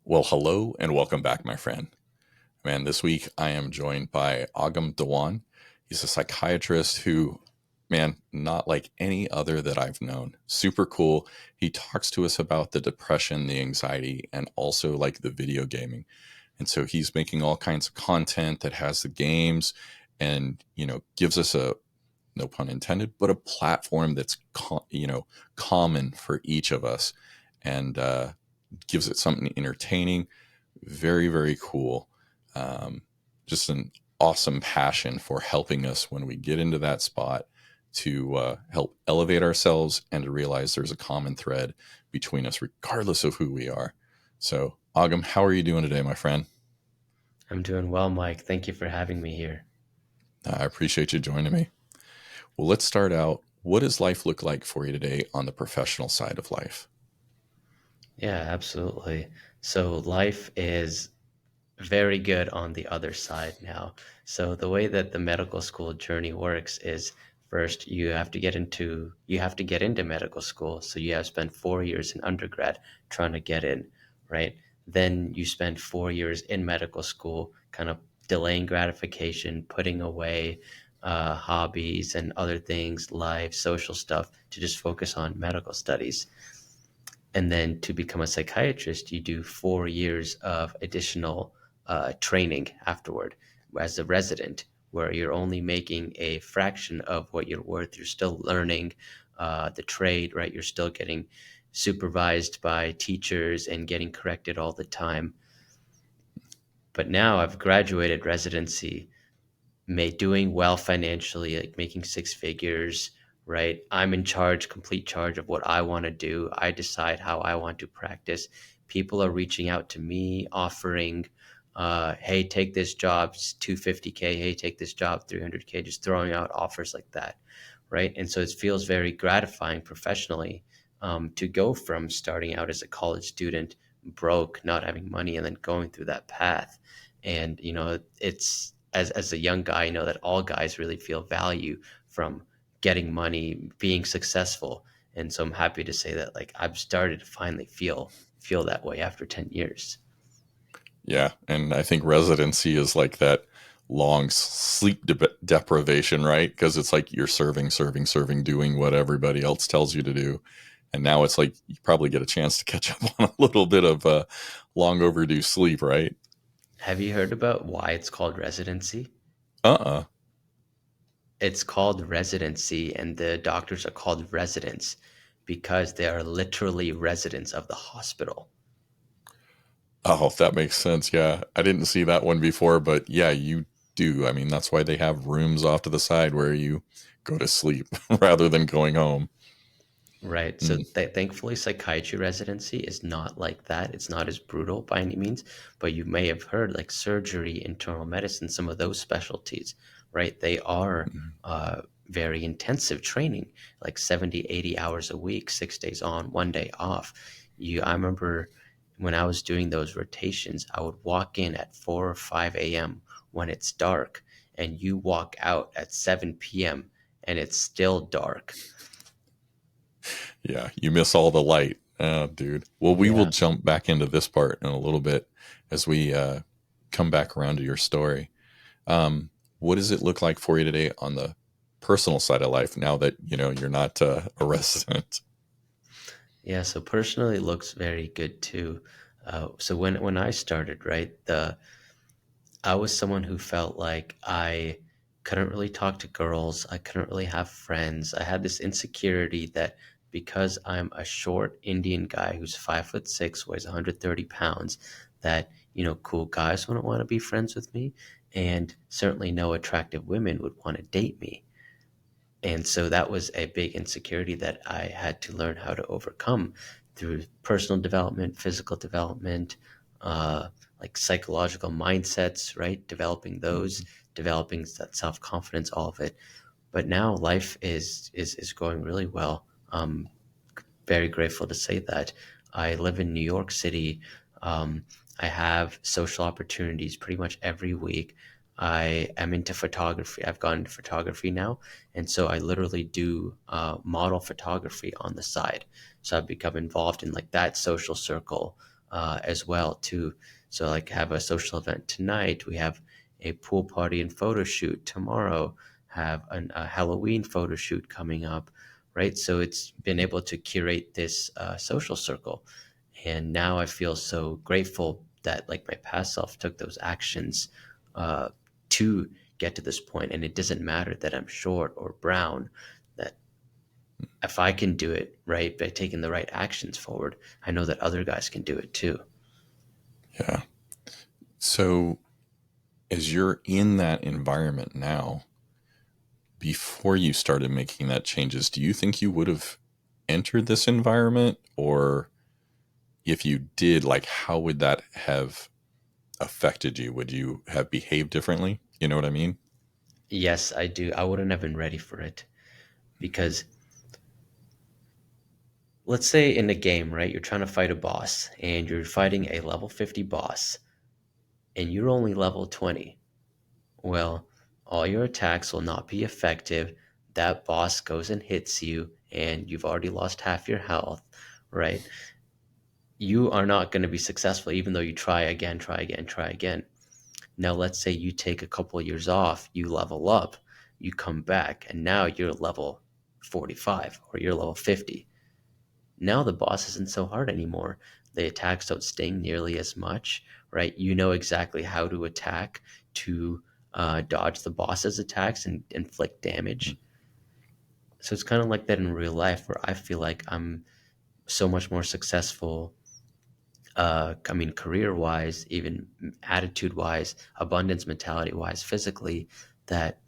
Well, hello and welcome back, my friend. Man, this week I am joined by Agam Dhawan. He's a psychiatrist who, man, not like any other that I've known. Super cool. He talks to us about the depression, the anxiety, and also like the video gaming. And so he's making all kinds of content that has the games and, gives us a, no pun intended, but a platform that's, common for each of us. And, gives it something entertaining. Very, very cool. Um, just an awesome passion for helping us when we get into that spot to help elevate ourselves and to realize there's a common thread between us, regardless of who we are. So, Agam, how are you doing today, my friend? I'm doing well, Mike. Thank you for having me here. I appreciate you joining me. Well, let's start out. What does life look like for you today on the professional side of life? Yeah, absolutely. So life is very good on the other side now. So the way that the medical school journey works is first you have to get into medical school. So you have spent 4 years in undergrad trying to get in, right? Then you spend 4 years in medical school, kind of delaying gratification, putting away hobbies and other things, life, social stuff, to just focus on medical studies. And then to become a psychiatrist, you do 4 years of additional training afterward as a resident, where you're only making a fraction of what you're worth. You're still learning the trade, right? You're still getting supervised by teachers and getting corrected all the time. But now I've graduated residency, doing well financially, like making six figures, right? I'm in charge, complete charge of what I want to do. I decide how I want to practice. People are reaching out to me, offering, hey, take this job, it's 250K. Hey, take this job, 300K. Just throwing out offers like that, right? And so it feels very gratifying professionally, to go from starting out as a college student, broke, not having money, and then going through that path. And it's as a young guy, I know that all guys really feel value from getting money, being successful. And so I'm happy to say that, like, I've started to finally feel that way after 10 years. Yeah, and I think residency is like that long sleep deprivation, right? Because it's like you're serving, serving, serving, doing what everybody else tells you to do. And now it's like you probably get a chance to catch up on a little bit of long overdue sleep, right? Have you heard about why it's called residency? Uh-uh. It's called residency, and the doctors are called residents because they are literally residents of the hospital. Oh, that makes sense. Yeah. I didn't see that one before, but yeah, you do. I mean, that's why they have rooms off to the side where you go to sleep rather than going home. Right. So Mm. thankfully, psychiatry residency is not like that. It's not as brutal by any means, but you may have heard like surgery, internal medicine, some of those specialties, right? They are very intensive training, like 70, 80 hours a week, 6 days on, 1 day off. I remember when I was doing those rotations, I would walk in at 4 or 5 a.m. when it's dark, and you walk out at 7 p.m. and it's still dark. Yeah, you miss all the light, dude. Well, we will Yeah. jump back into this part in a little bit as we come back around to your story. What does it look like for you today on the personal side of life now that you're not a resident? Yeah, so personally it looks very good too. So when I started, right, the I was someone who felt like I couldn't really talk to girls, I couldn't really have friends. I had this insecurity that because I'm a short Indian guy who's 5'6", weighs 130 pounds, that cool guys wouldn't want to be friends with me, and certainly no attractive women would want to date me. And so that was a big insecurity that I had to learn how to overcome through personal development, physical development, uh, like psychological mindsets, right? Developing those, Mhm. developing that self confidence, all of it. But now life is going really well. Very grateful to say that. I live in New York City. Um, I have social opportunities pretty much every week. I am into photography. I've gone into photography now. And so I literally do model photography on the side. So I've become involved in like that social circle. as well too. So like have a social event tonight. We have a pool party and photo shoot tomorrow. Have a Halloween photo shoot coming up, right? So it's been able to curate this social circle, and now I feel so grateful that like my past self took those actions uh, to get to this point. And it doesn't matter that I'm short or brown. That if I can do it right by taking the right actions forward, I know that other guys can do it too. Yeah. So as you're in that environment now, before you started making that changes, do you think you would have entered this environment? Or if you did, like, how would that have affected you? Would you have behaved differently? You know what I mean? Yes, I do. I wouldn't have been ready for it because let's say in a game, right? You're trying to fight a boss and you're fighting a level 50 boss and you're only level 20. Well, all your attacks will not be effective. That boss goes and hits you and you've already lost half your health, right? You are not going to be successful even though you try again, try again, try again. Now, let's say you take a couple of years off, you level up, you come back, and now you're level 45 or you're level 50. Now the boss isn't so hard anymore. The attacks don't sting nearly as much, right? You know exactly how to attack to dodge the boss's attacks and inflict damage. So it's kind of like that in real life where I feel like I'm so much more successful. I mean, career wise, even attitude wise, abundance mentality wise, physically, that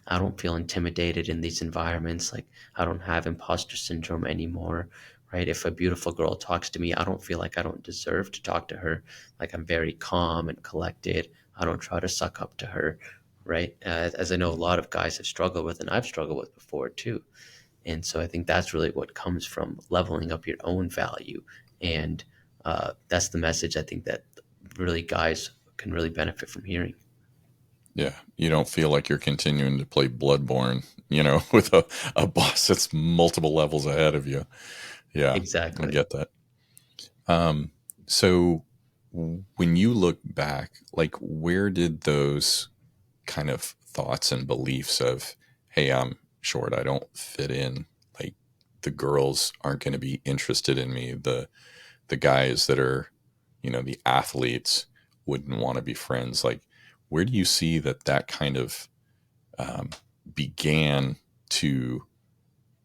I don't feel intimidated in these environments. Like, I don't have imposter syndrome anymore, right? If a beautiful girl talks to me, I don't feel like I don't deserve to talk to her. Like, I'm very calm and collected. I don't try to suck up to her, right? As I know a lot of guys have struggled with, and I've struggled with before too. And so I think that's really what comes from leveling up your own value. And that's the message I think that really guys can really benefit from hearing. Yeah. You don't feel like you're continuing to play Bloodborne, with a boss that's multiple levels ahead of you. Yeah. I Exactly. get that. Um, so when you look back, like, where did those kind of thoughts and beliefs of, hey, I'm short, I don't fit in, like, the girls aren't going to be interested in me, the guys that are, the athletes wouldn't want to be friends, like, where do you see that kind of um, began to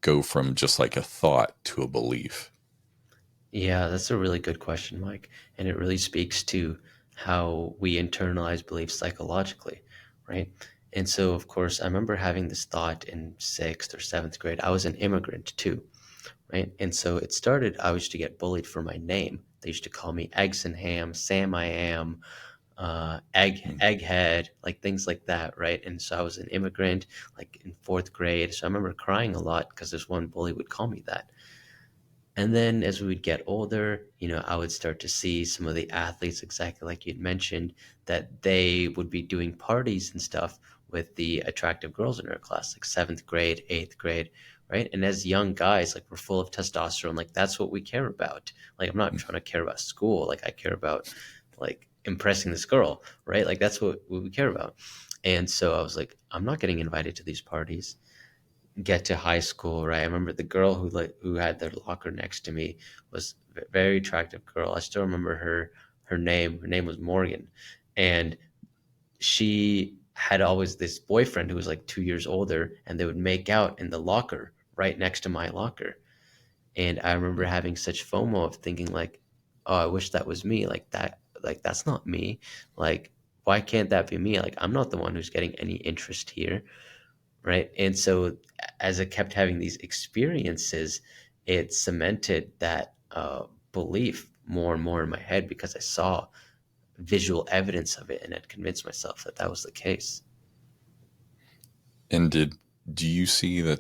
go from just like a thought to a belief? Yeah, that's a really good question, Mike. And it really speaks to how we internalize beliefs psychologically, right? And so, of course, I remember having this thought in sixth or seventh grade. I was an immigrant too, right? And so it started, I used to get bullied for my name. They used to call me Eggs and Ham, Sam I Am, Mm. egghead, like things like that, right? And so I was an immigrant, like in fourth grade. So I remember crying a lot because this one bully would call me that. And then as we would get older, I would start to see some of the athletes, exactly like you'd mentioned, that they would be doing parties and stuff with the attractive girls in our class, like seventh grade, eighth grade, right? And as young guys, like we're full of testosterone, like that's what we care about. Like I'm not trying to care about school, like I care about like impressing this girl, right? Like that's what we care about. And so I was like, I'm not getting invited to these parties. Get to high school, right? I remember the girl who had their locker next to me was a very attractive girl. I still remember her name. Her name was Morgan, and she had always this boyfriend who was like 2 years older, and they would make out in the locker right next to my locker. And I remember having such FOMO of thinking like, oh, I wish that was me. Like that, like that's not me. Like why can't that be me? Like I'm not the one who's getting any interest here, right? And so as I kept having these experiences, it cemented that belief more and more in my head because I saw visual evidence of it and had convinced myself that that was the case. And do you see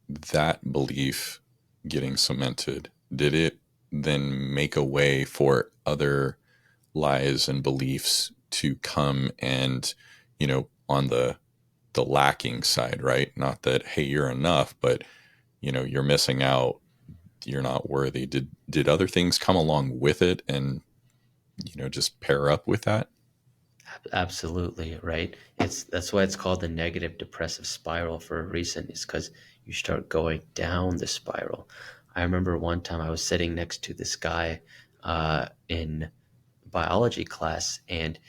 that belief getting cemented? Did it then make a way for other lies and beliefs to come and, on the lacking side, right? Not that, hey, you're enough, but you're missing out, you're not worthy. Did other things come along with it and just pair up with that. Absolutely, right? That's why it's called the negative depressive spiral for a reason, is because you start going down the spiral. I remember one time I was sitting next to this guy in biology class, and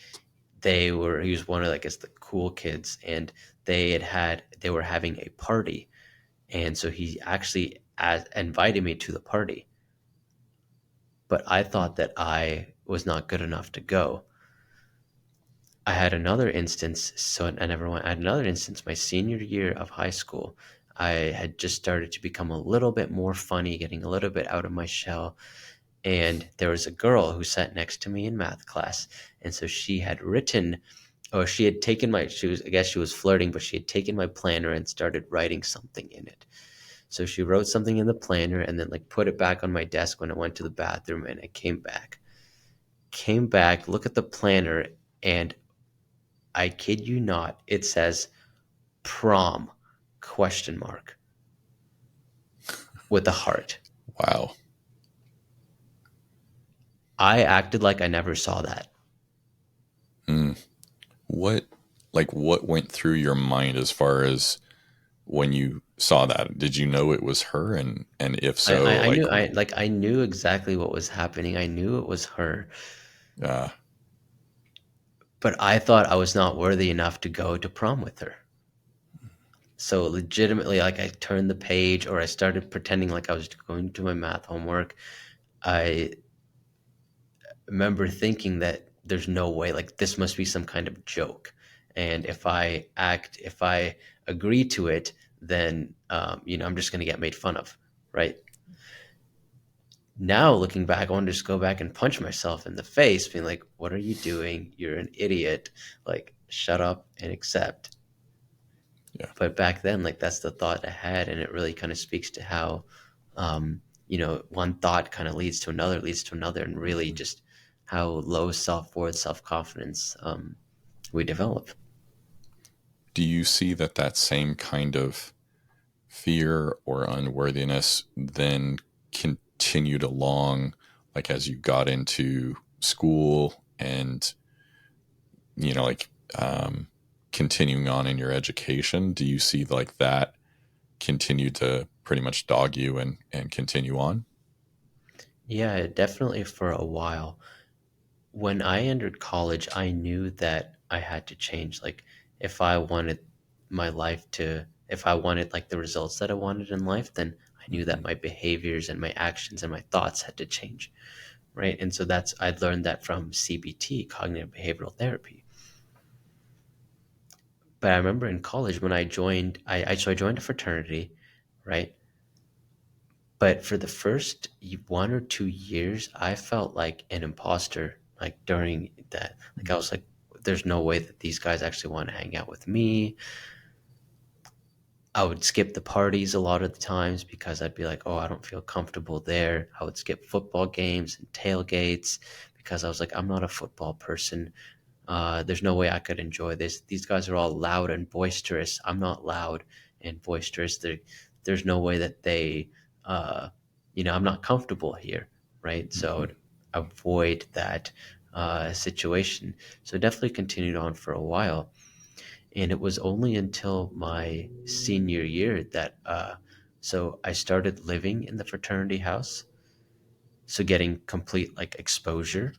he was one of, I guess, the cool kids, and they were having a party, and so he actually invited me to the party, but I thought that I was not good enough to go. I had another instance, so I never went. I had another instance my senior year of high school. I had just started to become a little bit more funny, getting a little bit out of my shell. And there was a girl who sat next to me in math class. And so she had written, or she had taken I guess she was flirting, but she had taken my planner and started writing something in it. So she wrote something in the planner and then like put it back on my desk when I went to the bathroom, and I came back, look at the planner, and I kid you not, it says prom question mark with a heart. Wow. I acted like I never saw that. Mm. What what went through your mind as far as when you saw that? Did you know it was her? And if so, I knew exactly what was happening. I knew it was her, uh, but I thought I was not worthy enough to go to prom with her. So legitimately, like I turned the page, or I started pretending like I was going to my math homework. I remember thinking that there's no way, like this must be some kind of joke, and if I agree to it, then I'm just going to get made fun of, right? Now looking back, I want to just go back and punch myself in the face, being like, what are you doing? You're an idiot. Like, shut up and accept. yeah. But back then, like that's the thought I had, and it really kind of speaks to how one thought kind of leads to another, and really Mhm. just how low self-worth, self-confidence we develop. Do you see that same kind of fear or unworthiness then continued along, like as you got into school and like continuing on in your education? Do you see like that continue to pretty much dog you and continue on? Yeah, definitely for a while. When I entered college, I knew that I had to change. Like, if I wanted if I wanted like the results that I wanted in life, then I knew Mm-hmm. that my behaviors and my actions and my thoughts had to change, right? And so I learned that from CBT, cognitive behavioral therapy. But I remember in college when I joined, I joined a fraternity, right? But for the first 1 or 2 years, I felt like an imposter. Like during that, like I was like, "There's no way that these guys actually want to hang out with me." I would skip the parties a lot of the times because I'd be like, "Oh, I don't feel comfortable there." I would skip football games and tailgates because I was like, "I'm not a football person. There's no way I could enjoy this. These guys are all loud and boisterous. I'm not loud and boisterous. There's no way that uh, I'm not comfortable here, right? So I Mm-hmm. would avoid that situation. So it definitely continued on for a while. And it was only until my senior year that, so I started living in the fraternity house. So getting complete like exposure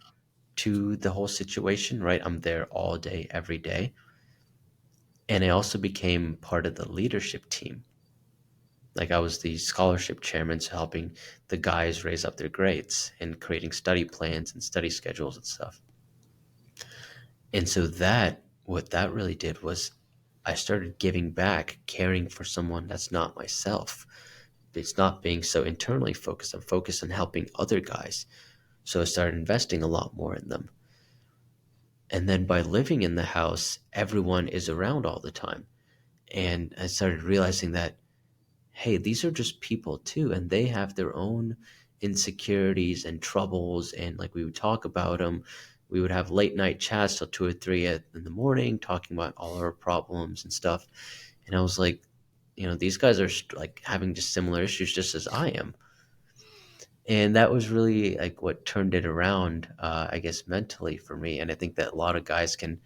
to the whole situation, right? I'm there all day, every day. And I also became part of the leadership team. Like I was the scholarship chairman, so helping the guys raise up their grades and creating study plans and study schedules and stuff. And so what that really did was I started giving back, caring for someone that's not myself. It's not being so internally focused. I'm focused on helping other guys. So I started investing a lot more in them. And then by living in the house, everyone is around all the time. And I started realizing that, hey, these are just people too, and they have their own insecurities and troubles. And like we would talk about them, we would have late night chats till 2 or 3 in the morning, talking about all our problems and stuff. And I was like, these guys are like having just similar issues, just as I am. And that was really like what turned it around, I guess, mentally for me. And I think that a lot of guys can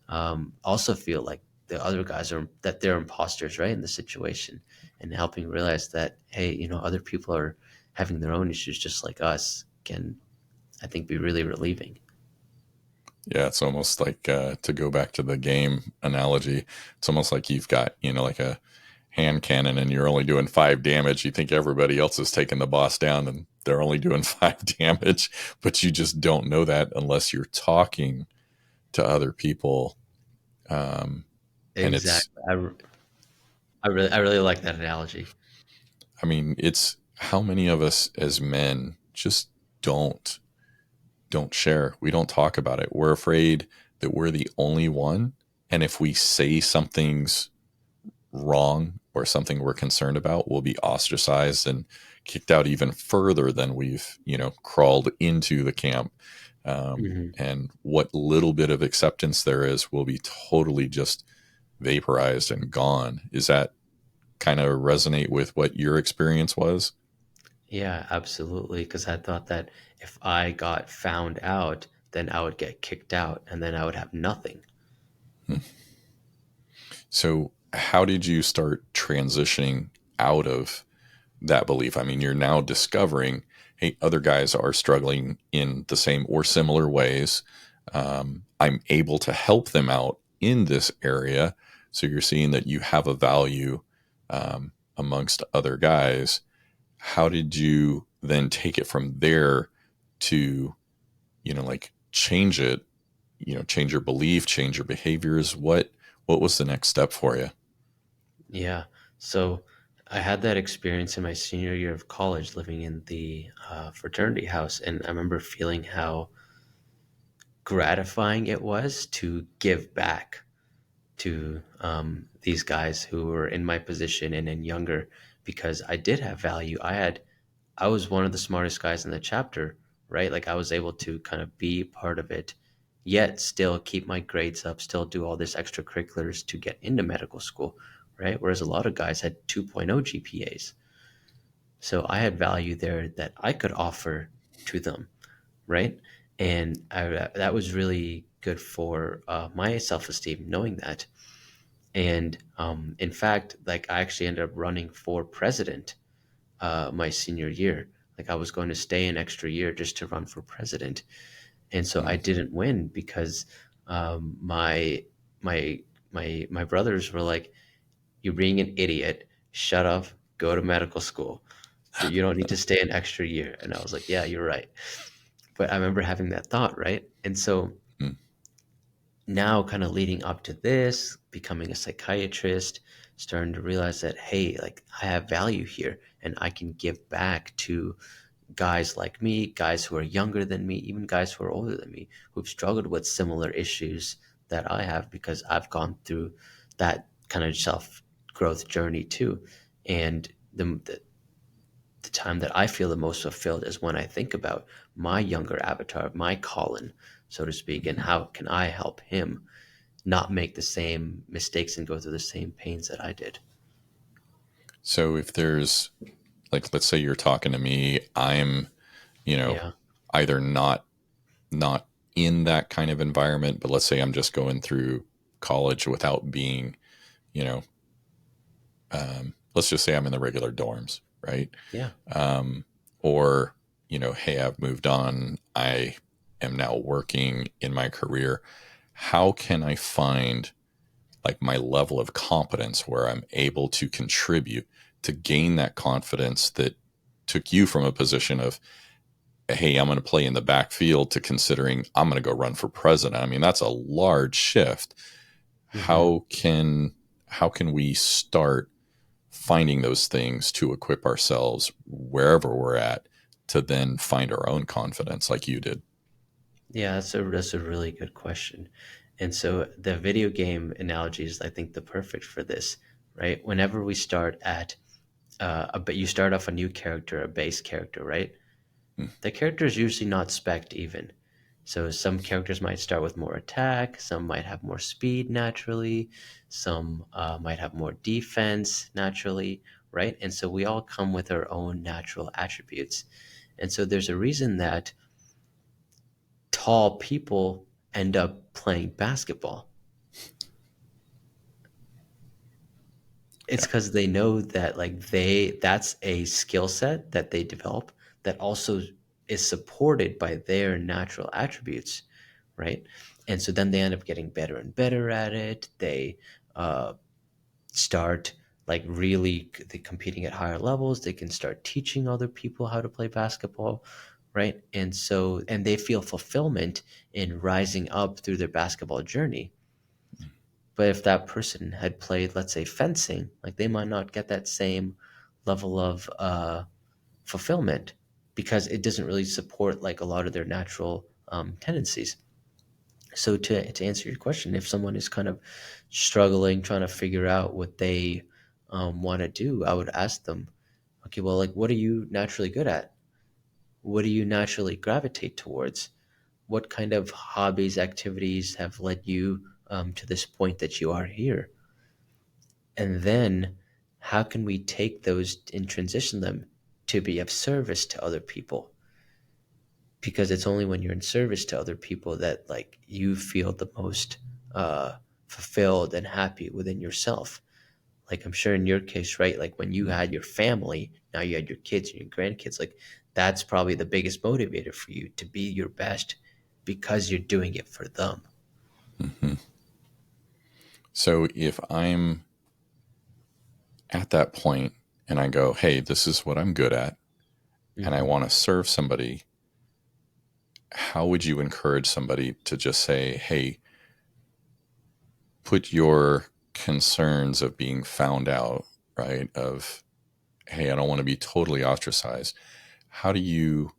also feel like the other guys are that they're imposters, right, in the situation, and helping realize that, hey, other people are having their own issues just like us can, I think, be really relieving. Yeah, it's almost like to go back to the game analogy. It's almost like you've got like a hand cannon and you're only doing 5 damage. You think everybody else is taking the boss down and they're only doing 5 damage, but you just don't know that unless you're talking to other people. Um, and it's, Exactly. I really like that analogy. I mean, it's how many of us as men just don't don't share. We don't talk about it. We're afraid that we're the only one, and if we say something's wrong or something we're concerned about, we'll be ostracized and kicked out even further than we've crawled into the camp. Hmm. And what little bit of acceptance there is will be totally just vaporized and gone. Is that kind of resonate with what your experience was? Yeah, absolutely. Because I thought that if I got found out, then I would get kicked out and then I would have nothing. So, how did you start transitioning out of that belief? I mean, you're now discovering, hey, other guys are struggling in the same or similar ways. I'm able to help them out in this area. So, you're seeing that you have a value amongst other guys. How did you then take it from there to, like change it, change your belief, change your behaviors? What was the next step for you? Yeah. So I had that experience in my senior year of college living in the fraternity house. And I remember feeling how gratifying it was to give back to these guys who were in my position and then younger, because I did have value. I was one of the smartest guys in the chapter, right? Like I was able to kind of be part of it, yet still keep my grades up, still do all this extracurriculars to get into medical school, right? Whereas a lot of guys had 2.0 GPAs. So I had value there that I could offer to them, right? And that was really good for my self esteem, knowing that. And in fact, like I actually ended up running for president my senior year. Like I was going to stay an extra year just to run for president, and so I Mm. didn't win because my my brothers were like, "You're being an idiot. Shut up. Go to medical school. You don't need to stay an extra year." And I was like, "Yeah, you're right." But I remember having that thought, right? And so Mm. now, kind of leading up to this, becoming a psychiatrist, starting to realize that, hey, like I have value here and I can give back to guys like me, guys who are younger than me, even guys who are older than me, who've struggled with similar issues that I have because I've gone through that kind of self growth journey too. And the time that I feel the most fulfilled is when I think about my younger avatar, my Colin, so to speak, and how can I help him not make the same mistakes and go through the same pains that I did. So if there's like, let's say you're talking to me, I'm, you know, Yeah. either not in that kind of environment, but let's say I'm just going through college without being, you know, let's just say I'm in the regular dorms, right? Yeah. Um, or, hey, I've moved on. I am now working in my career. How can I find like my level of competence where I'm able to contribute to gain that confidence that took you from a position of, hey, I'm going to play in the backfield to considering I'm going to go run for president. I mean, that's a large shift. Hmm. How can we start finding those things to equip ourselves wherever we're at to then find our own confidence like you did? Yeah, that's a really good question. And so the video game analogy is, I think, the perfect for this, right? Whenever we start at but you start off a new character, a base character, right? Hmm. The character is usually not spec'd even. So some characters might start with more attack, some might have more speed naturally, some might have more defense naturally, right? And so we all come with our own natural attributes. And so there's a reason that tall people end up playing basketball. It's Yeah. because they know that that's a skill set that they develop that also is supported by their natural attributes, right? And so then they end up getting better and better at it. They uh, start really competing at higher levels. They can start teaching other people how to play basketball, right? And they feel fulfillment in rising up through their basketball journey. But if that person had played, let's say, fencing, they might not get that same level of fulfillment because it doesn't really support a lot of their natural tendencies. So to answer your question, if someone is kind of struggling, trying to figure out what they want to do, I would ask them, okay, well, what are you naturally good at? What do you naturally gravitate towards? What kind of hobbies, activities have led you to this point that you are here? And then how can we take those and transition them to be of service to other people? Because it's only when you're in service to other people that you feel the most fulfilled and happy within yourself. I'm sure in your case, right? When you had your family, now you had your kids and your grandkids, that's probably the biggest motivator for you to be your best because you're doing it for them. Hmm. So if I'm at that point and I go, hey, this is what I'm good at, and I Hmm. want to serve somebody, how would you encourage somebody to just say, hey, put your concerns of being found out, right? Of, hey, I don't want to be totally ostracized. How do you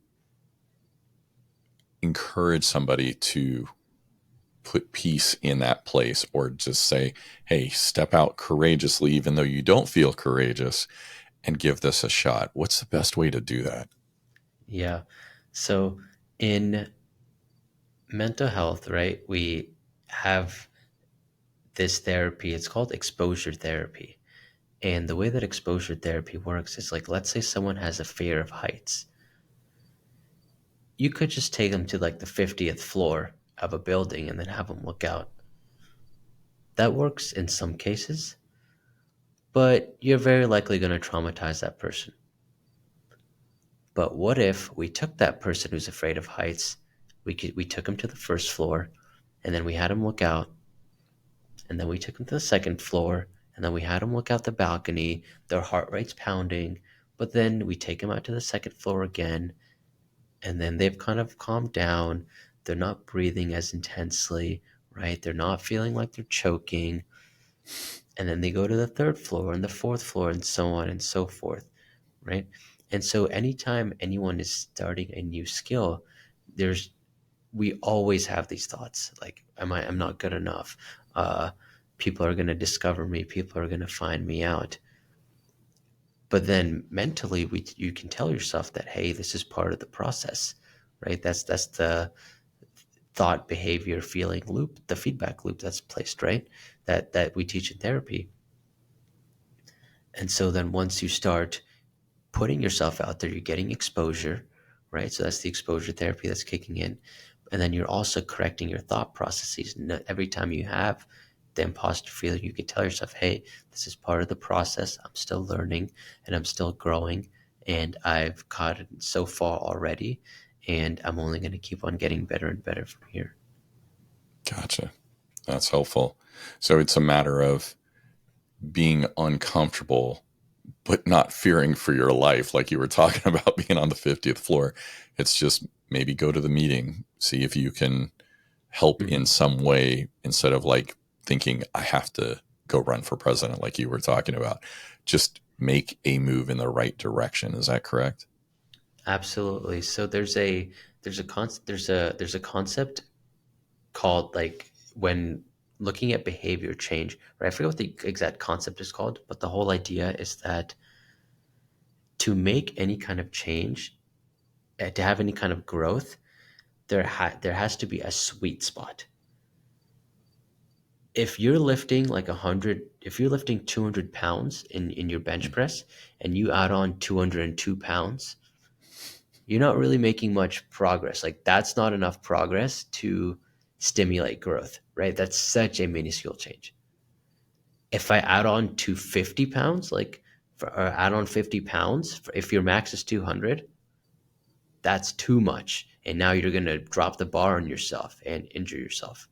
encourage somebody to put peace in that place, or just say, hey, step out courageously, even though you don't feel courageous, and give this a shot? What's the best way to do that? Yeah. So in mental health, right, we have this therapy. It's called exposure therapy. And the way that exposure therapy works is let's say someone has a fear of heights. You could just take them to the 50th floor of a building and then have them look out. That works in some cases, but you're very likely going to traumatize that person. But what if we took that person who's afraid of heights, we took him to the first floor, and then we had him look out, and then we took him to the second floor, and then we had him look out the balcony, their heart rate's pounding, but then we take him out to the second floor again, and then they've kind of calmed down. They're not breathing as intensely, right? They're not feeling like they're choking. And then they go to the third floor and the fourth floor and so on and so forth, right? And so anytime anyone is starting a new skill, there's we always have these thoughts I'm not good enough. Uh, People are going to discover me. People are going to find me out. But then mentally, you can tell yourself that, hey, this is part of the process, right? That's the thought, behavior, feeling loop, the feedback loop that's placed, right? That we teach in therapy. And so then once you start putting yourself out there, you're getting exposure, right? So that's the exposure therapy that's kicking in. And then you're also correcting your thought processes. And every time you have the imposter feeling, you can tell yourself, hey, this is part of the process. I'm still learning and I'm still growing. And I've caught it so far already. And I'm only going to keep on getting better and better from here. Gotcha. That's helpful. So it's a matter of being uncomfortable, but not fearing for your life, like you were talking about being on the 50th floor. It's just maybe go to the meeting, see if you can help in Mhm. some way, instead of thinking, I have to go run for president, like you were talking about. Just make a move in the right direction. Is that correct? Absolutely. So there's a concept called when looking at behavior change, right? I forget what the exact concept is called, but the whole idea is that to make any kind of change, to have any kind of growth, there has to be a sweet spot. If you're lifting if you're lifting 200 pounds in your bench press and you add on 202 pounds, you're not really making much progress. Like that's not enough progress to stimulate growth, right? That's such a minuscule change. If I add on to 50 pounds, or add on 50 pounds, if your max is 200, that's too much. And now you're going to drop the bar on yourself and injure yourself.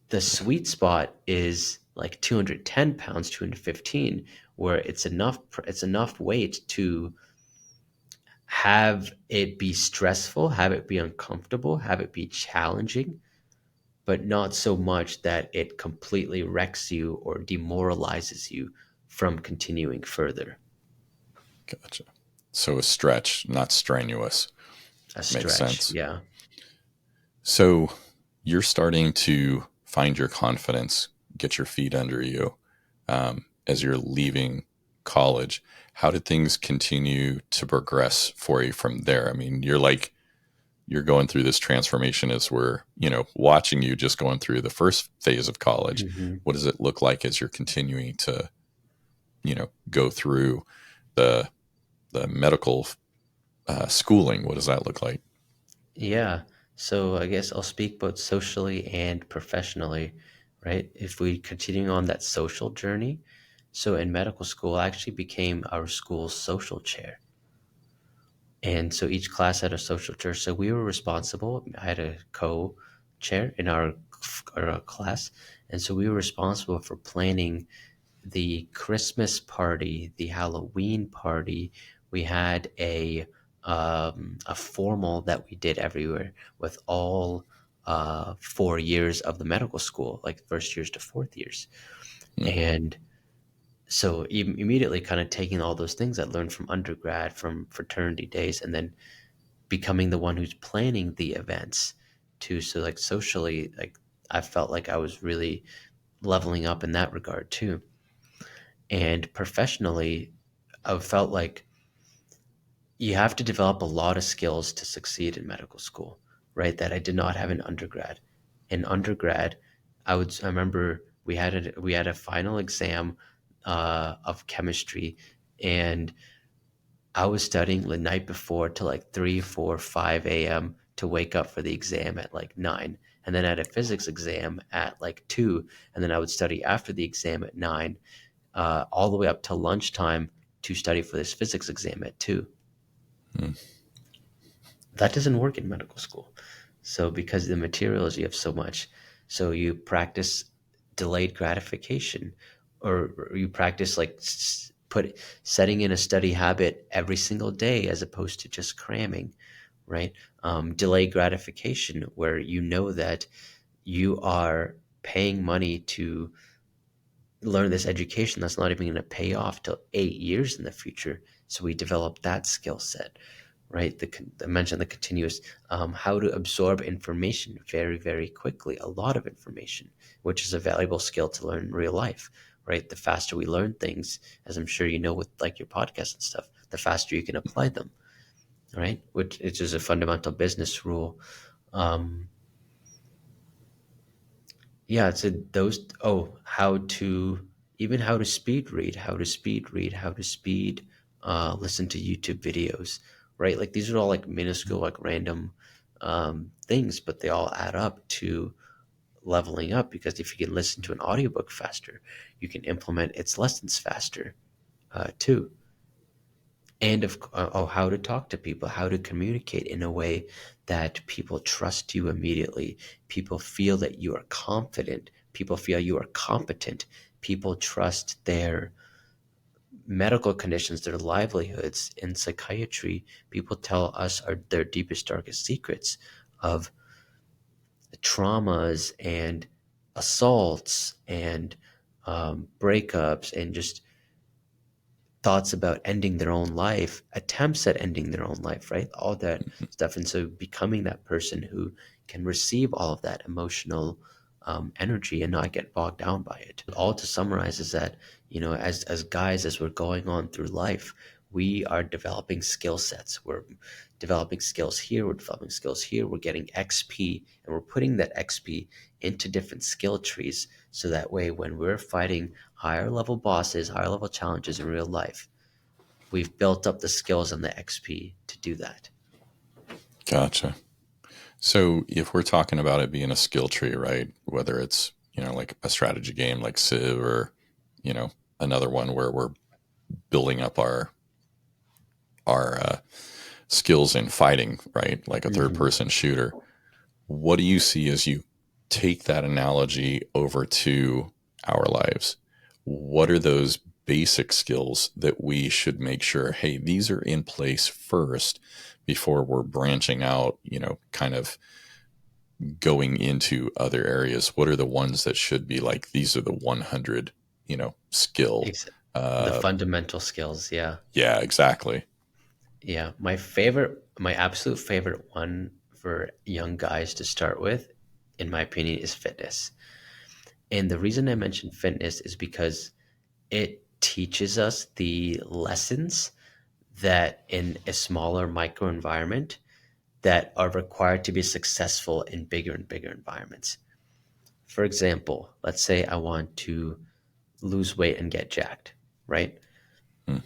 The sweet spot is like 210 pounds, 215, where it's enough weight to have it be stressful, have it be uncomfortable, have it be challenging, but not so much that it completely wrecks you or demoralizes you from continuing further. Gotcha. So a stretch, not strenuous. A Makes stretch, sense. yeah. So you're starting to find your confidence, get your feet under you as you're leaving college. How did things continue to progress for you from there? I mean, you're going through this transformation as we're, watching you just going through the first phase of college. Hmm. What does it look like as you're continuing to, go through the medical schooling? What does that look like? Yeah. So I guess I'll speak both socially and professionally, right? If we continue on that social journey. So in medical school, I actually became our school's social chair. And so each class had a social chair. So we were responsible. I had a co-chair in our class. And so we were responsible for planning the Christmas party, the Halloween party. We had a formal that we did everywhere with all 4 years of the medical school, like first years to fourth years. Mm. And so immediately kind of taking all those things I learned from undergrad, from fraternity days, and then becoming the one who's planning the events too. So like socially, like I felt like I was really leveling up in that regard too. And professionally, I felt like you have to develop a lot of skills to succeed in medical school, right? That I did not have in undergrad. In undergrad, I remember we had a final exam of chemistry, and I was studying the night before to like 3, 4, 5 a.m. to wake up for the exam at like 9. And then I had a physics exam at like 2. And then I would study after the exam at 9, all the way up to lunchtime to study for this physics exam at 2. Mm. That doesn't work in medical school. So because the materials you have so much, so you practice delayed gratification, or you practice like put setting in a study habit every single day as opposed to just cramming, right? Delayed gratification, where you know that you are paying money to learn this education that's not even going to pay off till 8 years in the future. So we develop that skill set, right? I mentioned the continuous, how to absorb information very, very quickly, a lot of information, which is a valuable skill to learn in real life, right? The faster we learn things, as I'm sure you know with like your podcast and stuff, the faster you can apply them, right? Which is a fundamental business rule. Um, yeah, it's those. Oh, how to speed read, how to speed listen to YouTube videos, right? Like these are all like minuscule, like random things, but they all add up to leveling up, because if you can listen to an audiobook faster, you can implement its lessons faster too. And how to talk to people, how to communicate in a way that people trust you immediately. People feel that you are confident. People feel you are competent. People trust their medical conditions, their livelihoods. In psychiatry, people tell us their deepest, darkest secrets of traumas and assaults and breakups and just thoughts about ending their own life, attempts at ending their own life, right? All that stuff. And so becoming that person who can receive all of that emotional energy and not get bogged down by it. All to summarize is that, as guys, as we're going on through life, we are developing skill sets. We're developing skills here, we're developing skills here, we're getting XP, and we're putting that XP into different skill trees. So that way, when we're fighting higher level bosses, higher level challenges in real life, we've built up the skills and the XP to do that. Gotcha. So if we're talking about it being a skill tree, right? Whether it's, like a strategy game like Civ or, you know, another one where we're building up our skills in fighting, right? Like a third Hmm. person shooter. What do you see as you take that analogy over to our lives? What are those basic skills that we should make sure, hey, these are in place first before we're branching out, kind of going into other areas? What are the ones that should be like, these are the 100, skill? Ex- the Uh, fundamental skills, yeah. yeah, exactly. Yeah, my absolute favorite one for young guys to start with, in my opinion, is fitness. And the reason I mention fitness is because it teaches us the lessons that in a smaller micro environment that are required to be successful in bigger and bigger environments. For example, let's say I want to lose weight and get jacked, right? Hmm.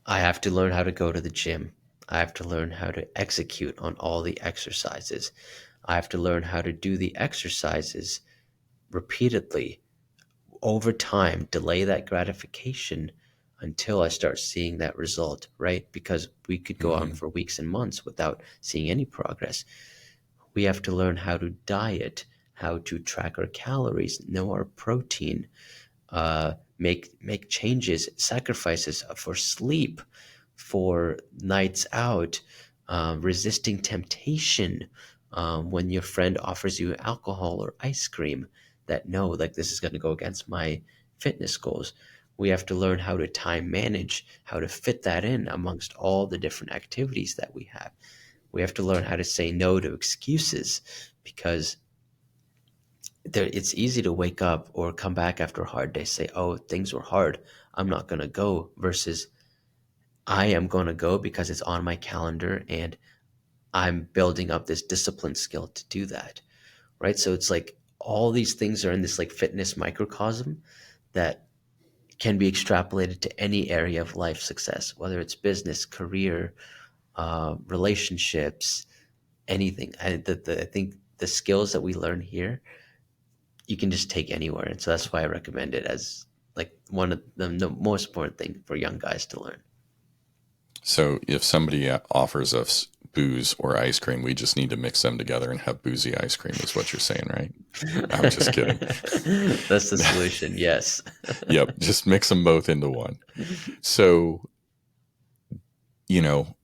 I have to learn how to go to the gym. I have to learn how to execute on all the exercises. I have to learn how to do the exercises repeatedly over time, delay that gratification until I start seeing that result, right? Because we could go on Mm-hmm. for weeks and months without seeing any progress. We have to learn how to diet, how to track our calories, know our protein, make changes, sacrifices for sleep, for nights out, resisting temptation. When your friend offers you alcohol or ice cream, that no, like this is going to go against my fitness goals. We have to learn how to time manage, how to fit that in amongst all the different activities that we have. We have to learn how to say no to excuses because it's easy to wake up or come back after a hard day, say, oh, things were hard, I'm not going to go, versus I am going to go because it's on my calendar and I'm building up this discipline skill to do that. Right. So it's like all these things are in this like fitness microcosm that can be extrapolated to any area of life success, whether it's business, career, relationships, anything. I think the skills that we learn here you can just take anywhere. And so that's why I recommend it as like one of the most important thing for young guys to learn. So if somebody offers us booze or ice cream, we just need to mix them together and have boozy ice cream, is what you're saying, right? I'm just kidding. That's the solution. Yes. Yep, just mix them both into one. So, you know,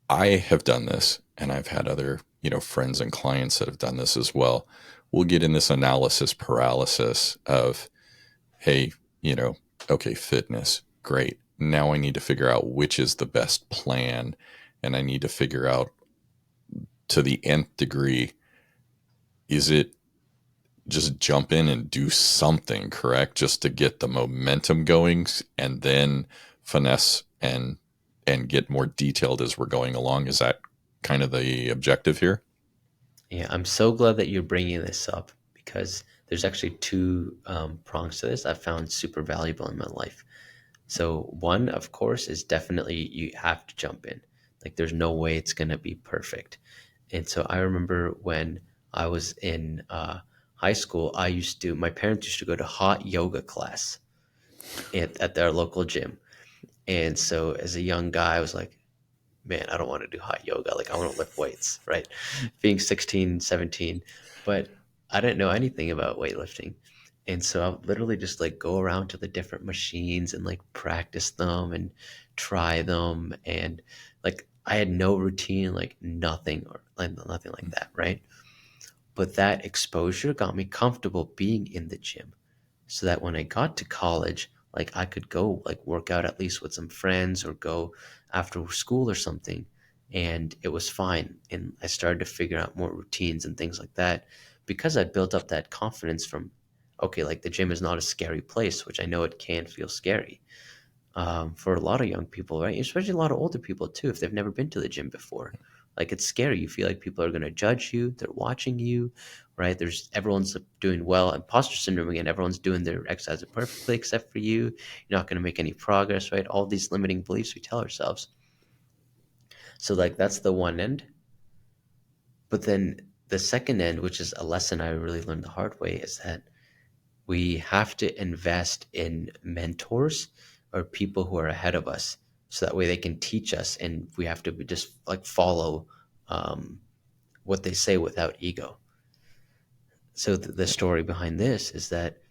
I have done this and I've had other, friends and clients that have done this as well. We'll get in this analysis paralysis of, hey, okay, fitness, great. Now I need to figure out which is the best plan and I need to figure out to the nth degree, is it just jump in and do something, correct? Just to get the momentum going and then finesse and get more detailed as we're going along. Is that kind of the objective here? Yeah, I'm so glad that you're bringing this up because there's actually two prongs to this I've found super valuable in my life. So one, of course, is definitely you have to jump in. Like there's no way it's gonna be perfect. And so I remember when I was in high school, my parents used to go to hot yoga class at their local gym. And so as a young guy, I was like, man, I don't want to do hot yoga. Like I want to lift weights, right? Being 16, 17, but I didn't know anything about weightlifting. And so I would literally just like go around to the different machines and like practice them and try them. And like I had no routine, like nothing or like nothing like that, right? But that exposure got me comfortable being in the gym so that when I got to college, like I could go like work out at least with some friends or go after school or something. And it was fine. And I started to figure out more routines and things like that because I built up that confidence from, okay, like the gym is not a scary place, which I know it can feel scary for a lot of young people, right? Especially a lot of older people too, if they've never been to the gym before. Like it's scary. You feel like people are going to judge you. They're watching you, right? Everyone's doing well. Imposter syndrome again. Everyone's doing their exercise perfectly except for you. You're not going to make any progress, right? All these limiting beliefs we tell ourselves. So like that's the one end. But then the second end, which is a lesson I really learned the hard way, is that we have to invest in mentors or people who are ahead of us so that way they can teach us, and we have to just like follow um, what they say without ego. So the story behind this is that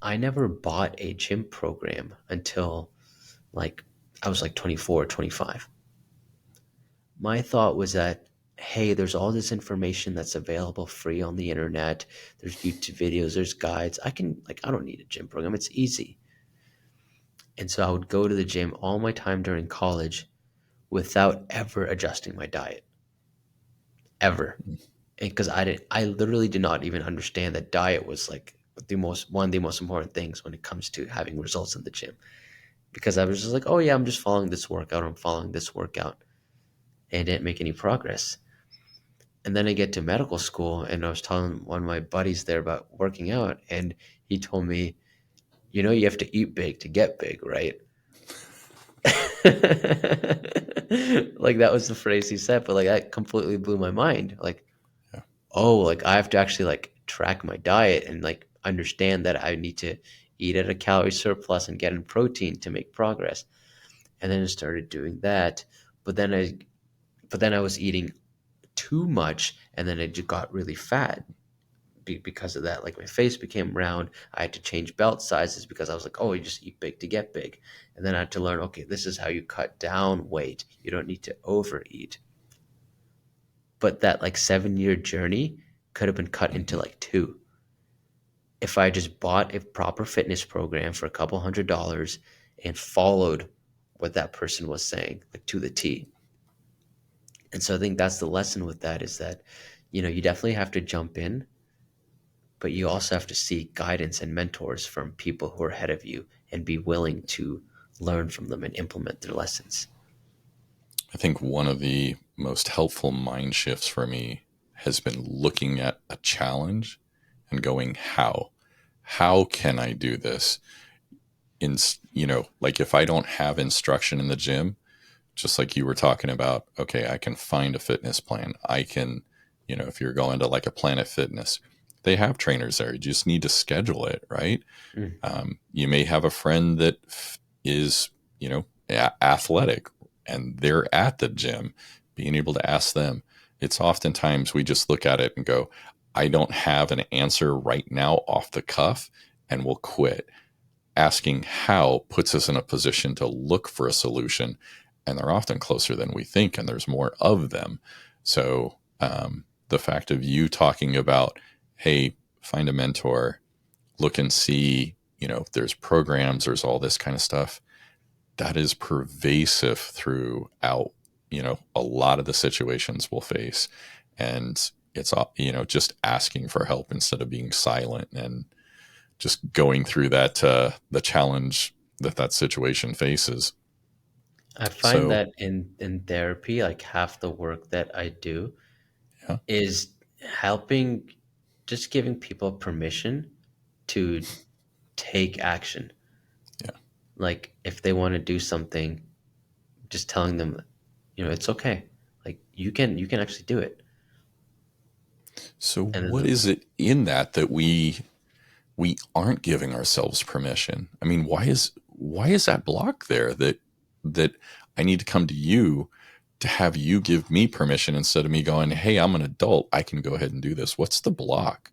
I never bought a gym program until like I was like 24 or 25. My thought was that, hey, there's all this information that's available free on the internet. There's YouTube videos, there's guides. I don't need a gym program. It's easy. And so I would go to the gym all my time during college without ever adjusting my diet, ever. And because I literally did not even understand that diet was like one of the most important things when it comes to having results in the gym. Because I was just like, oh yeah, I'm just following this workout, I'm following this workout, and didn't make any progress. And then I get to medical school, and I was telling one of my buddies there about working out, and he told me, you have to eat big to get big, right? Like that was the phrase he said, but like that completely blew my mind. Like, Yeah. oh, like I have to actually like track my diet and like understand that I need to eat at a calorie surplus and get in protein to make progress. And then I started doing that, but then I was eating too much, and then I just got really fat because of that. Like my face became round. I had to change belt sizes because I was like, oh, you just eat big to get big. And then I had to learn, okay, this is how you cut down weight. You don't need to overeat. But that like 7 year journey could have been cut into Hmm. like two. If I just bought a proper fitness program for a couple $100s and followed what that person was saying, like to the T. And so I think that's the lesson with that is that, you definitely have to jump in, but you also have to seek guidance and mentors from people who are ahead of you and be willing to learn from them and implement their lessons. I think one of the most helpful mind shifts for me has been looking at a challenge and going, how? How can I do this? In, like if I don't have instruction in the gym, just like you were talking about, okay, I can find a fitness plan. I can, if you're going to like a Planet Fitness, they have trainers there. You just need to schedule it, right? Mm. You may have a friend that is, athletic and they're at the gym, being able to ask them. It's oftentimes we just look at it and go, I don't have an answer right now off the cuff, and we'll quit. Asking how puts us in a position to look for a solution, and they're often closer than we think, and there's more of them. So the fact of you talking about, hey, find a mentor, look and see, there's programs, there's all this kind of stuff that is pervasive throughout, a lot of the situations we'll face. And it's, just asking for help instead of being silent and just going through that, the challenge that situation faces. I find So, that in therapy, like half the work that I do yeah, is helping, just giving people permission to take action. yeah. Like if they want to do something, just telling them, it's okay. Like you can actually do it. So And then what is it in that we aren't giving ourselves permission? I mean, why is that block there that I need to come to you to have you give me permission instead of me going, "Hey, I'm an adult. I can go ahead and do this." What's the block?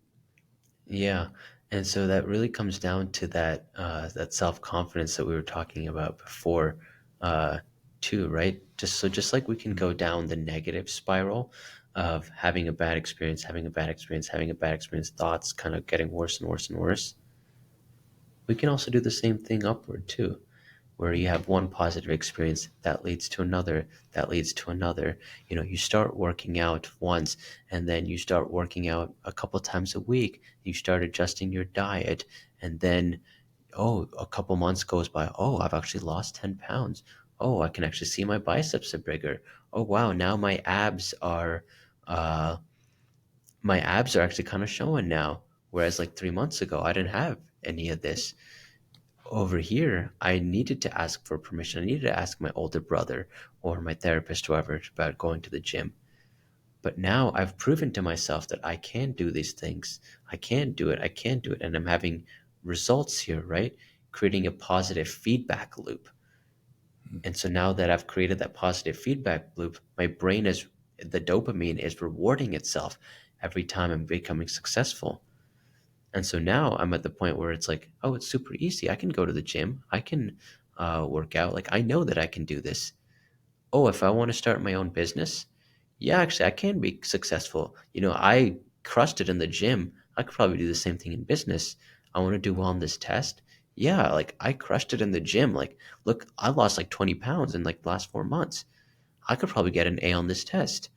yeah, and so that really comes down to that self confidence that we were talking about before, uh, too, right? Just like we can go down the negative spiral of having a bad experience, having a bad experience, having a bad experience, thoughts kind of getting worse and worse and worse. We can also do the same thing upward too, where you have one positive experience that leads to another, that leads to another. You start working out once, and then you start working out a couple times a week. You start adjusting your diet, and then, oh, a couple months goes by. Oh, I've actually lost 10 pounds. Oh, I can actually see my biceps are bigger. Oh wow, now uh my abs are actually kind of showing now. Whereas like 3 months ago, I didn't have any of this. Over here, I needed to ask for permission. I needed to ask my older brother or my therapist, whoever, about going to the gym. But now I've proven to myself that I can do these things. I can do it. I can do it. And I'm having results here, right? Creating a positive feedback loop. And so now that I've created that positive feedback loop, my brain is, the dopamine is rewarding itself every time I'm becoming successful. And so now I'm at the point where it's like, oh, it's super easy. I can go to the gym. I can work out. Like, I know that I can do this. Oh, if I want to start my own business, yeah, actually, I can be successful. I crushed it in the gym. I could probably do the same thing in business. I want to do well on this test. Yeah, like I crushed it in the gym. Like, look, I lost like 20 pounds in like the last 4 months. I could probably get an A on this test.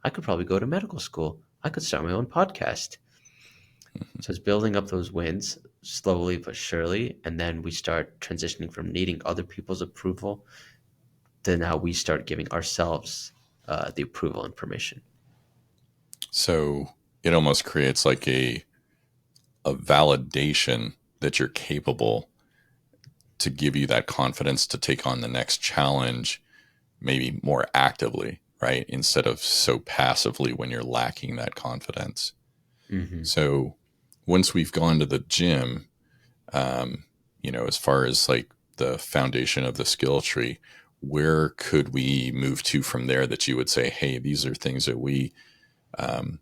I could probably go to medical school. I could start my own podcast. So it's building up those wins slowly but surely. And then we start transitioning from needing other people's approval to now we start giving ourselves the approval and permission. So it almost creates like a validation that you're capable to give you that confidence to take on the next challenge, maybe more actively, right? Instead of so passively when you're lacking that confidence. Hmm. So once we've gone to the gym, um, as far as like the foundation of the skill tree, where could we move to from there that you would say, hey, these are things that we um,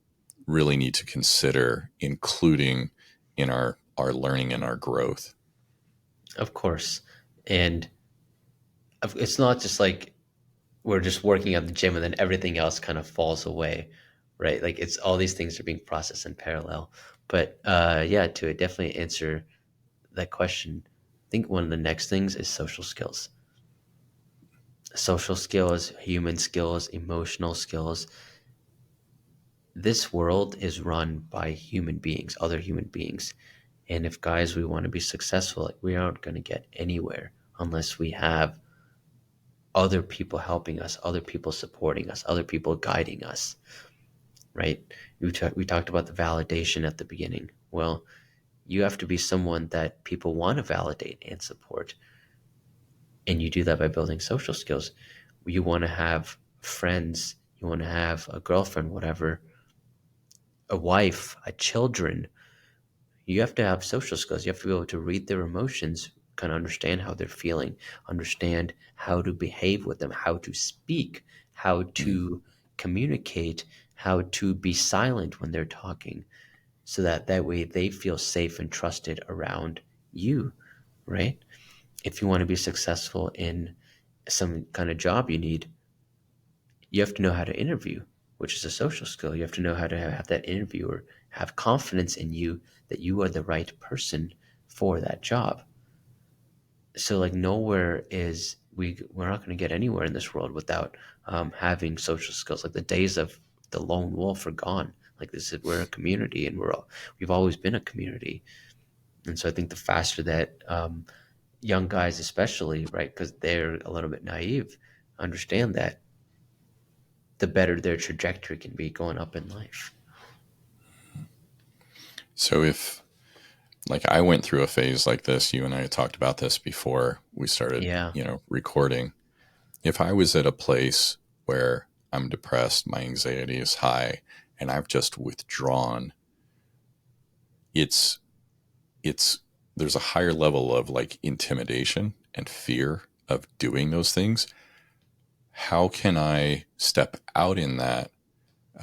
really need to consider including in our learning and our growth? Of course. And it's not just like we're just working at the gym and then everything else kind of falls away, right? Like it's all these things are being processed in parallel. But yeah, to definitely answer that question, I think one of the next things is social skills. Social skills, human skills, emotional skills. This world is run by human beings, other human beings. And if guys, we want to be successful, like we aren't going to get anywhere unless we have other people helping us, other people supporting us, other people guiding us, right? We talked about the validation at the beginning. Well, you have to be someone that people want to validate and support. And you do that by building social skills. You want to have friends, you want to have a girlfriend, whatever, a wife, a children. You have to have social skills. You have to be able to read their emotions, kind of understand how they're feeling, understand how to behave with them, how to speak, how Mm. to communicate, how to be silent when they're talking, so that way they feel safe and trusted around you, right? If you want to be successful in some kind of job you need, you have to know how to interview, which is a social skill. You have to know how to have that interviewer have confidence in you that you are the right person for that job. So like nowhere is we're not going to get anywhere in this world without having social skills. Like the days of the lone wolf are gone. Like this is we're a community and we've always been a community. And so I think the faster that young guys especially, right, because they're a little bit naive, understand that, the better their trajectory can be going up in life. So if like I went through a phase like this, you and I had talked about this before we started, Yeah. recording. If I was at a place where I'm depressed, my anxiety is high, and I've just withdrawn, it's it's there's a higher level of like intimidation and fear of doing those things. How can I step out in that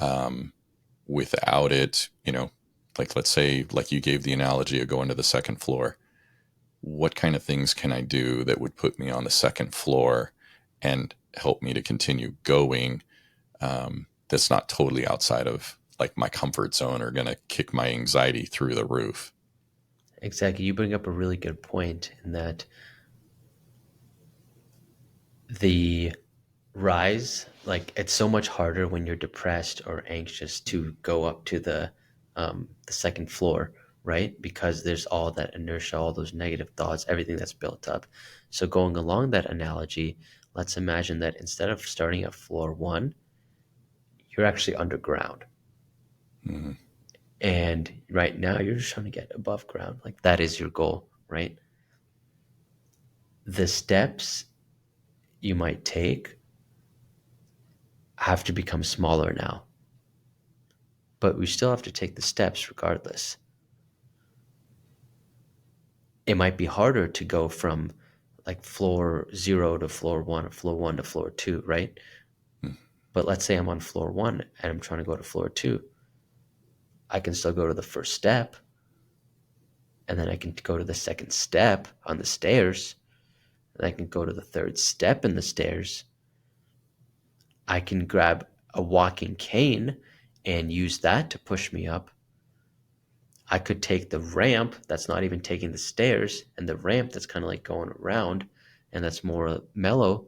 um, without it, like let's say, like you gave the analogy of going to the second floor. What kind of things can I do that would put me on the second floor and help me to continue going? That's not totally outside of like my comfort zone or going to kick my anxiety through the roof. Exactly. You bring up a really good point in that the rise, like it's so much harder when you're depressed or anxious to go up to the second floor, right? Because there's all that inertia, all those negative thoughts, everything that's built up. So going along that analogy, let's imagine that instead of starting at floor one, you're actually underground. Mm-hmm. And right now you're just trying to get above ground. Like that is your goal, right? The steps you might take have to become smaller now, but we still have to take the steps regardless. It might be harder to go from like floor zero to floor one, or floor one to floor two, right? But let's say I'm on floor one and I'm trying to go to floor two. I can still go to the first step, and then I can go to the second step on the stairs, and I can go to the third step in the stairs. I can grab a walking cane and use that to push me up. I could take the ramp that's not even taking the stairs, and the ramp that's kind of like going around and that's more mellow.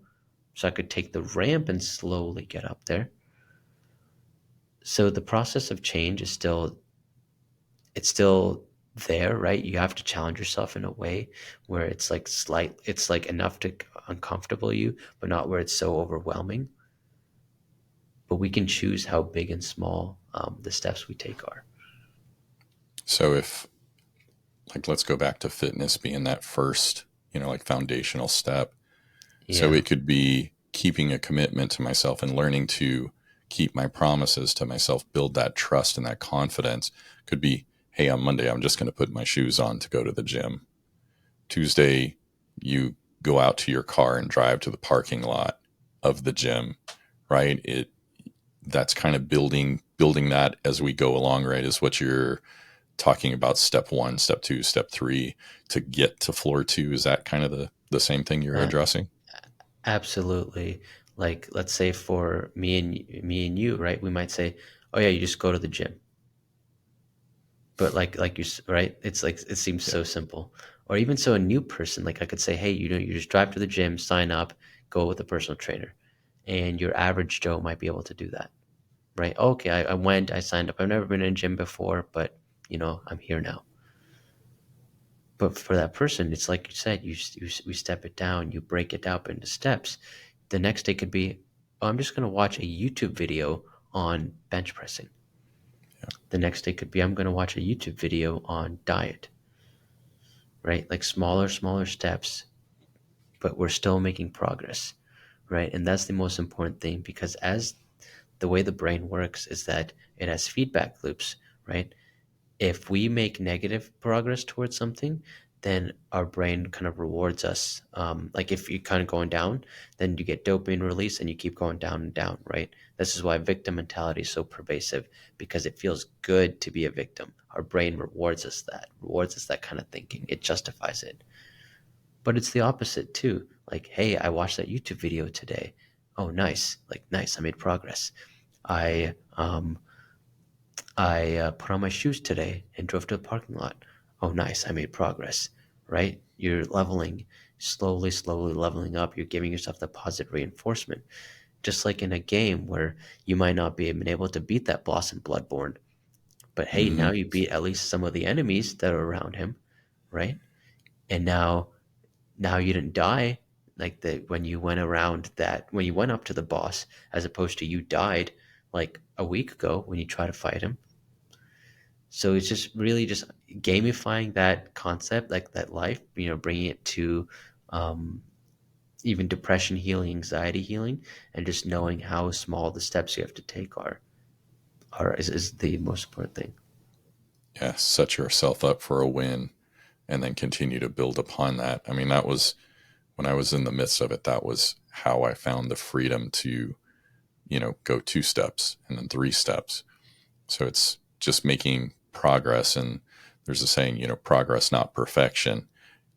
So I could take the ramp and slowly get up there. So the process of change is still, it's still there, right? You have to challenge yourself in a way where it's like it's like enough to uncomfortable you, but not where it's so overwhelming. But we can choose how big and small the steps we take are. So if, like, let's go back to fitness being that first, like foundational step. So Yeah, it could be keeping a commitment to myself and learning to keep my promises to myself, build that trust and that confidence. Could be, hey, on Monday, I'm just going to put my shoes on to go to the gym. Tuesday, you go out to your car and drive to the parking lot of the gym, right? That's kind of building that as we go along, right? Is what you're talking about, step one, step two, step three, to get to floor two. Is that kind of the same thing you're uh, addressing? absolutely. Like, let's say for me and you, right? We might say, "Oh yeah, you just go to the gym." But like right, it's like it seems Yeah. so simple. Or even so, a new person, like I could say, "Hey, you just drive to the gym, sign up, go with a personal trainer," and your average Joe might be able to do that, right? Okay, I went, I signed up. I've never been in a gym before, but I'm here now. But for that person, it's like you said, we step it down, you break it up into steps. The next day could be, oh, I'm just going to watch a YouTube video on bench pressing. The next day could be, I'm going to watch a YouTube video on diet, right? Like smaller steps, but we're still making progress, right? And that's the most important thing, because as the way the brain works is that it has feedback loops, right? If we make negative progress towards something, then our brain kind of rewards us. Like if you're kind of going down, then you get dopamine release and you keep going down and down, right? This is why victim mentality is so pervasive, because it feels good to be a victim. Our brain rewards us that kind of thinking. It justifies it. But it's the opposite too. Like, hey, I watched that YouTube video today. Oh, nice. Like, nice. I made progress. I put on my shoes today and drove to the parking lot. Oh, nice. I made progress, right? You're leveling, slowly leveling up. You're giving yourself the positive reinforcement. Just like in a game where you might not be able to beat that boss in Bloodborne, but hey, Mm-hmm. now you beat at least some of the enemies that are around him, right? And now you didn't die, like when you went around that, when you went up to the boss, as opposed to you died like a week ago when you try to fight him. So it's just really just gamifying that concept, like that life, bringing it to um, even depression healing, anxiety healing, and just knowing how small the steps you have to take is the most important thing. Yeah. Set yourself up for a win and then continue to build upon that. I mean, that was when I was in the midst of it, that was how I found the freedom to, go two steps and then three steps. So it's just making progress. And there's a saying, progress, not perfection.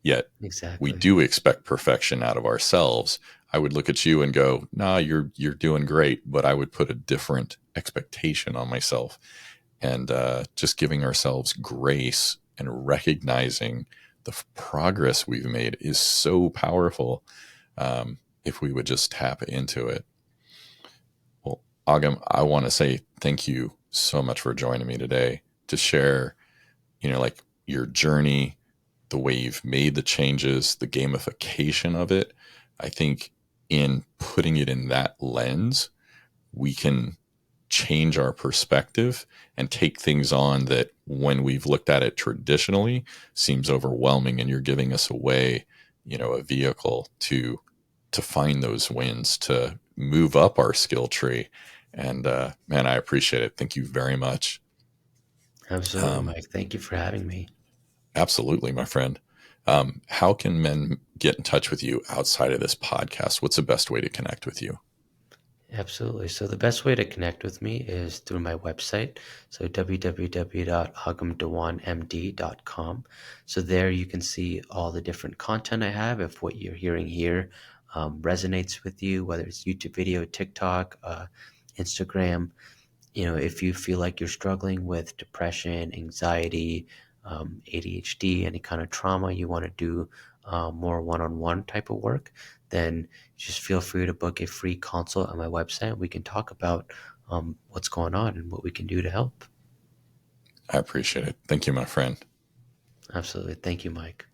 Yet we Exactly. do expect perfection out of ourselves. I would look at you and go, "Nah, you're doing great," but I would put a different expectation on myself. And just giving ourselves grace and recognizing the progress we've made is so powerful. If we would just tap into it. Well, Agam, I want to say thank you so much for joining me today to share, like your journey, the way you've made the changes, the gamification of it. I think in putting it in that lens, we can change our perspective and take things on that when we've looked at it traditionally seems overwhelming. And you're giving us a way, a vehicle to find those wins, to move up our skill tree. And man, I appreciate it. Thank you very much. Absolutely, Um, Mike. Thank you for having me. Absolutely, my friend. How can men get in touch with you outside of this podcast? What's the best way to connect with you? Absolutely. So the best way to connect with me is through my website. So www.agamdawanmd.com. So there you can see all the different content I have. If what you're hearing here resonates with you, whether it's YouTube video, TikTok, Instagram, if you feel like you're struggling with depression, anxiety, ADHD, any kind of trauma, you want to do more one-on-one type of work, then just feel free to book a free consult on my website. We can talk about what's going on and what we can do to help. I appreciate it. Thank you, my friend. Absolutely. Thank you, Mike.